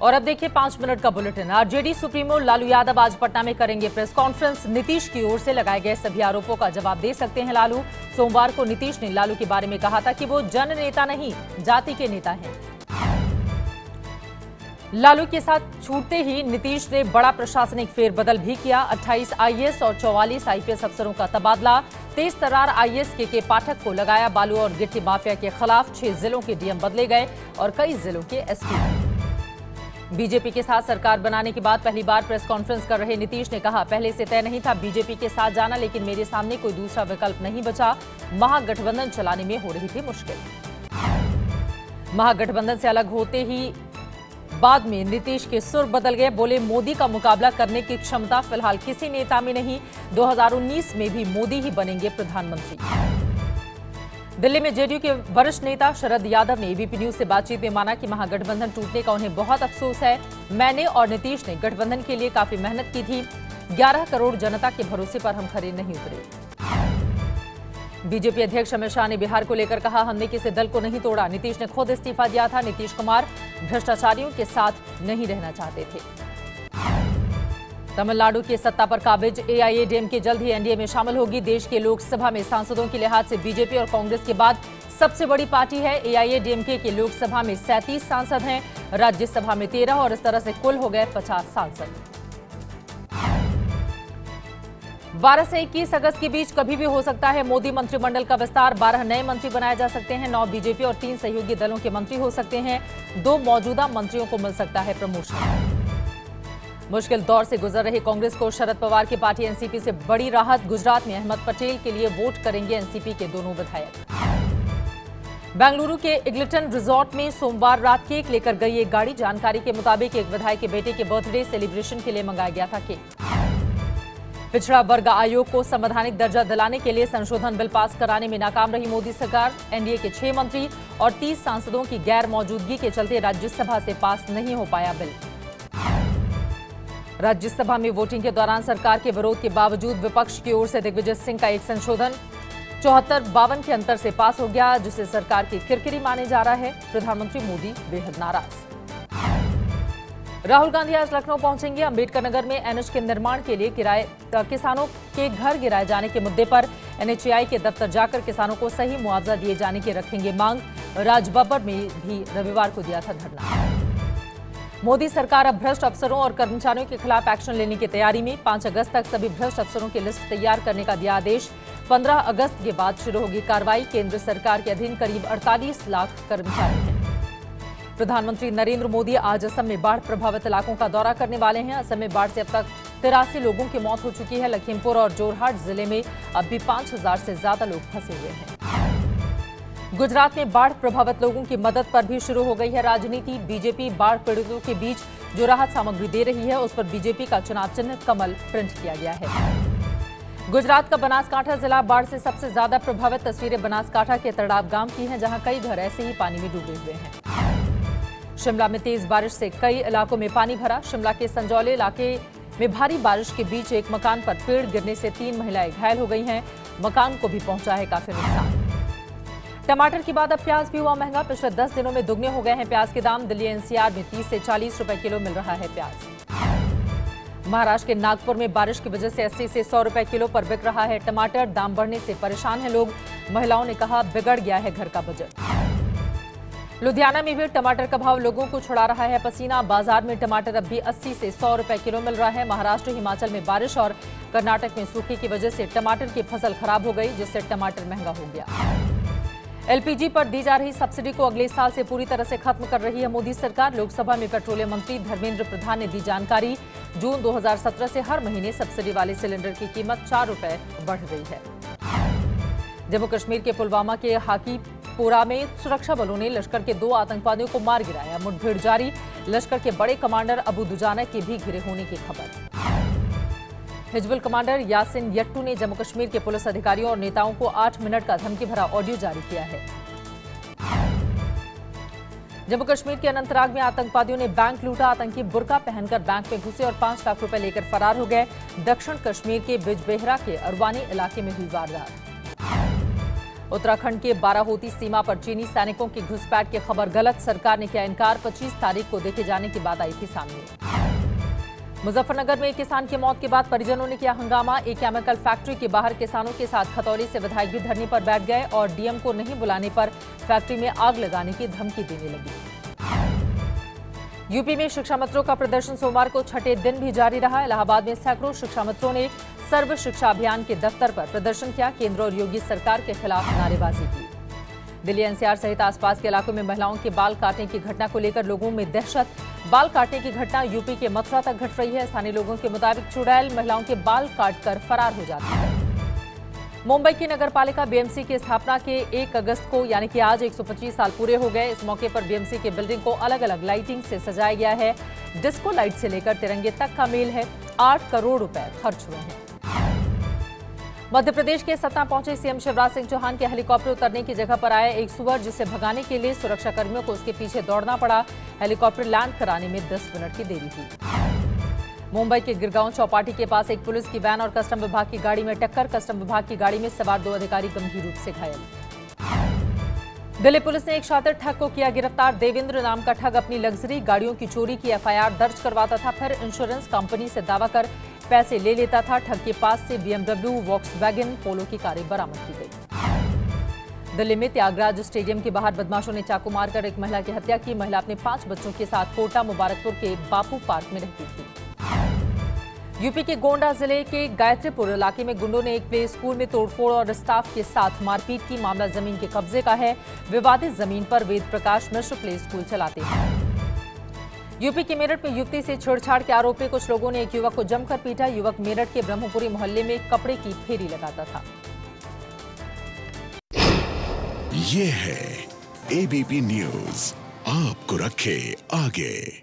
और अब देखिए 5 मिनट का bulletin. RJD supremo Lalu Yadav आज पटना में करेंगे प्रेस कॉन्फ्रेंस। नीतीश की ओर से लगाए गए सभी आरोपों का जवाब दे सकते हैं लालू। सोमवार को नीतीश ने लालू के बारे में कहा था कि वो जन नेता नहीं, जाति के नेता हैं। लालू के साथ छूटते ही नीतीश ने बड़ा प्रशासनिक फेरबदल भी किया। 28 आईएएस और 44 आईपीएस अफसरों का तबादला। तेज तर्रार आईएएस के पाठक को लगाया बालू और गिट्टी माफिया के खिलाफ। 6 जिलों के डीएम बदले गए और कई जिलों के एसपी। बीजेपी के साथ सरकार बनाने के बाद पहली बार प्रेस कॉन्फ्रेंस कर रहे नीतीश ने कहा, पहले से तय नहीं था बीजेपी के साथ जाना, लेकिन मेरे सामने कोई दूसरा विकल्प नहीं बचा। महागठबंधन चलाने में हो रही थी मुश्किल। महागठबंधन से अलग होते ही बाद में नीतीश के सुर बदल गए। बोले, मोदी का मुकाबला करने की क्षमता फिलहाल किसी नेता में नहीं। 2019 में भी मोदी ही बनेंगे प्रधानमंत्री। दिल्ली में जेडीयू के वरिष्ठ नेता शरद यादव ने एबीपी न्यूज से बातचीत में माना कि महागठबंधन टूटने का उन्हें बहुत अफसोस है। मैंने और नीतीश ने गठबंधन के लिए काफी मेहनत की थी। 11 करोड़ जनता के भरोसे पर हम खरे नहीं उतरे। बीजेपी अध्यक्ष अमित शाह ने बिहार को लेकर कहा, हमने किसी दल को नहीं तोड़ा। नीतीश ने खुद इस्तीफा दिया था। नीतीश कुमार भ्रष्टाचारियों के साथ नहीं रहना चाहते थे। तमिलनाडु की सत्ता पर काबिज एआईएडीएमके जल्द ही एनडीए में शामिल होगी। देश के लोकसभा में सांसदों के लिहाज से बीजेपी और कांग्रेस के बाद सबसे बड़ी पार्टी है। एआईएडीएमके के लोकसभा में 37 सांसद हैं, राज्यसभा में 13 और इस तरह से कुल हो गए 50 सांसद। 12 से 21 अगस्त के बीच कभी भी हो सकता है मोदी मंत्रिमंडल का विस्तार। 12 नए मंत्री बनाए जा सकते हैं। 9 बीजेपी और 3 सहयोगी दलों के मंत्री हो सकते हैं। 2 मौजूदा मंत्रियों को मिल सकता है प्रमोशन। मुश्किल दौर से गुजर रही कांग्रेस को शरद पवार की पार्टी एनसीपी से बड़ी राहत। गुजरात में अहमद पटेल के लिए वोट करेंगे एनसीपी के दोनों विधायक। बेंगलुरु के इग्लिटन रिजॉर्ट में सोमवार रात केक लेकर गई एक गाड़ी। जानकारी के मुताबिक एक विधायक के बेटे के बर्थडे सेलिब्रेशन के लिए मंगाया गया था केक। पिछड़ा वर्ग आयोग को संवैधानिक दर्जा दिलाने के लिए संशोधन बिल पास कराने में नाकाम रही मोदी सरकार। एनडीए के 6 मंत्री और 30 सांसदों की गैर मौजूदगी के चलते राज्यसभा से पास नहीं हो पाया बिल। राज्यसभा में वोटिंग के दौरान सरकार के विरोध के बावजूद विपक्ष की ओर से दिग्विजय सिंह का एक संशोधन 74-52 के अंतर से पास हो गया, जिसे सरकार की किरकिरी माने जा रहा है। प्रधानमंत्री मोदी बेहद नाराज। राहुल गांधी आज लखनऊ पहुंचेंगे। अंबेडकर नगर में एनएच के निर्माण के लिए किसानों के घर गिराए जाने के मुद्दे पर एनएचएआई के दफ्तर जाकर किसानों को सही मुआवजा दिए जाने की रखेंगे मांग। राजबब्बर में भी रविवार को दिया था धरना। मोदी सरकार अब भ्रष्ट अफसरों और कर्मचारियों के खिलाफ एक्शन लेने की तैयारी में। 5 अगस्त तक सभी भ्रष्ट अफसरों की लिस्ट तैयार करने का दिया आदेश। 15 अगस्त के बाद शुरू होगी कार्रवाई। केंद्र सरकार के अधीन करीब 48 लाख कर्मचारी हैं। प्रधानमंत्री नरेंद्र मोदी आज असम में बाढ़ प्रभावित इलाकों का दौरा करने वाले हैं। असम में बाढ़ से अब तक 83 लोगों की मौत हो चुकी है। लखीमपुर और जोरहाट जिले में अब भी 5000 से ज्यादा लोग फंसे हुए हैं। गुजरात में बाढ़ प्रभावित लोगों की मदद पर भी शुरू हो गई है राजनीति। बीजेपी बाढ़ पीड़ितों के बीच जो राहत सामग्री दे रही है, उस पर बीजेपी का चुनाव चिन्ह कमल प्रिंट किया गया है। गुजरात का बनासकांठा जिला बाढ़ से सबसे ज्यादा प्रभावित। तस्वीरें बनासकांठा के तड़ाब गांव की हैं, जहां कई घर ऐसे ही पानी में डूबे हुए हैं। शिमला में तेज बारिश से कई इलाकों में पानी भरा। शिमला के संजौले इलाके में भारी बारिश के बीच एक मकान पर पेड़ गिरने से 3 महिलाएं घायल हो गई हैं। मकान को भी पहुंचा है काफी नुकसान। टमाटर के बाद अब प्याज भी हुआ महंगा। पिछले 10 दिनों में दुगने हो गए हैं प्याज के दाम। दिल्ली एनसीआर में 30 से 40 रुपए किलो मिल रहा है प्याज। महाराष्ट्र के नागपुर में बारिश की वजह से 80 से 100 रुपए किलो पर बिक रहा है टमाटर। दाम बढ़ने से परेशान हैं लोग। महिलाओं ने कहा, बिगड़ गया है घर का बजट। लुधियाना में भी टमाटर का भाव लोगों को छुड़ा रहा है पसीना। बाजार में टमाटर अब भी 80 से 100 रुपए किलो मिल रहा है। महाराष्ट्र, हिमाचल में बारिश और कर्नाटक में सूखे की वजह से टमाटर की फसल खराब हो गई, जिससे टमाटर महंगा हो गया। एलपीजी पर दी जा रही सब्सिडी को अगले साल से पूरी तरह से खत्म कर रही है मोदी सरकार। लोकसभा में पेट्रोलियम मंत्री धर्मेंद्र प्रधान ने दी जानकारी। जून 2017 से हर महीने सब्सिडी वाले सिलेंडर की कीमत 4 रुपए बढ़ गई है। जम्मू कश्मीर के पुलवामा के हाकीपोरा में सुरक्षा बलों ने लश्कर के 2 आतंकवादियों को मार गिराया। मुठभेड़ जारी। लश्कर के बड़े कमांडर अबू दुजाना के भी घिरे होने की खबर। हिजबुल कमांडर यासिन यट्टू ने जम्मू कश्मीर के पुलिस अधिकारियों और नेताओं को 8 मिनट का धमकी भरा ऑडियो जारी किया है। जम्मू कश्मीर के अनंतनाग में आतंकवादियों ने बैंक लूटा। आतंकी बुर्का पहनकर बैंक में घुसे और 5 लाख रुपए लेकर फरार हो गए। दक्षिण कश्मीर के बिजबेहरा के अरवानी इलाके में हुई वारदात। उत्तराखंड के बाराहोती सीमा पर चीनी सैनिकों की घुसपैठ की खबर गलत, सरकार ने किया इनकार। 25 तारीख को देखे जाने की बात आई थी सामने। मुजफ्फरनगर में एक किसान की मौत के बाद परिजनों ने किया हंगामा। एक केमिकल फैक्ट्री के बाहर किसानों के साथ खतौली से विधायक भी धरने पर बैठ गए और डीएम को नहीं बुलाने पर फैक्ट्री में आग लगाने की धमकी देने लगी। यूपी में शिक्षा मित्रों का प्रदर्शन सोमवार को छठे दिन भी जारी रहा। इलाहाबाद में सैकड़ों शिक्षा मित्रों ने सर्व शिक्षा अभियान के दफ्तर पर प्रदर्शन किया, केंद्र और योगी सरकार के खिलाफ नारेबाजी की। दिल्ली एनसीआर सहित आसपास के इलाकों में महिलाओं के बाल काटने की घटना को लेकर लोगों में दहशत। बाल काटने की घटना यूपी के मथुरा तक घट रही है। स्थानीय लोगों के मुताबिक चुड़ैल महिलाओं के बाल काटकर फरार हो जाती है। मुंबई की नगरपालिका बीएमसी की स्थापना के 1 अगस्त को यानी कि आज 125 साल पूरे हो गए। इस मौके पर बीएमसी के बिल्डिंग को अलग अलग लाइटिंग से सजाया गया है। डिस्को लाइट से लेकर तिरंगे तक का मेल है। 8 करोड़ रुपए खर्च हुए हैं। मध्य प्रदेश के सतना पहुंचे सीएम शिवराज सिंह चौहान के हेलीकॉप्टर उतरने की जगह पर आया एक सुअर, जिसे भगाने के लिए सुरक्षा कर्मियों को उसके पीछे दौड़ना पड़ा। हेलीकॉप्टर लैंड कराने में 10 मिनट की देरी हुई। मुंबई के गिरगांव चौपाटी के पास एक पुलिस की वैन और कस्टम विभाग की गाड़ी में टक्कर। कस्टम विभाग की गाड़ी में सवार 2 अधिकारी गंभीर रूप से घायल। दिल्ली पुलिस ने एक शातिर ठग को किया गिरफ्तार। देवेंद्र नाम का ठग अपनी लग्जरी गाड़ियों की चोरी की एफआईआर दर्ज करवाता था, फिर इंश्योरेंस कंपनी से दावा कर पैसे ले लेता था। ठग के पास से बीएमडब्ल्यू, वॉक्सवैगन, पोलो की कारें बरामद की गई। दिल्ली में त्यागराज स्टेडियम के बाहर बदमाशों ने चाकू मारकर एक महिला की हत्या की। महिला अपने 5 बच्चों के साथ कोटा मुबारकपुर के बापू पार्क में रहती थी। यूपी के गोंडा जिले के गायत्रीपुर इलाके में गुंडों ने एक प्ले स्कूल में तोड़फोड़ और स्टाफ के साथ मारपीट की। मामला जमीन के कब्जे का है। विवादित जमीन पर वेद प्रकाश मिश्र प्ले स्कूल चलाते हैं। यूपी के मेरठ में युवती से छेड़छाड़ के आरोप में कुछ लोगों ने एक युवक को जमकर पीटा। युवक मेरठ के ब्रह्मपुरी मोहल्ले में कपड़े की फेरी लगाता था। ये है एबीपी न्यूज, आपको रखे आगे।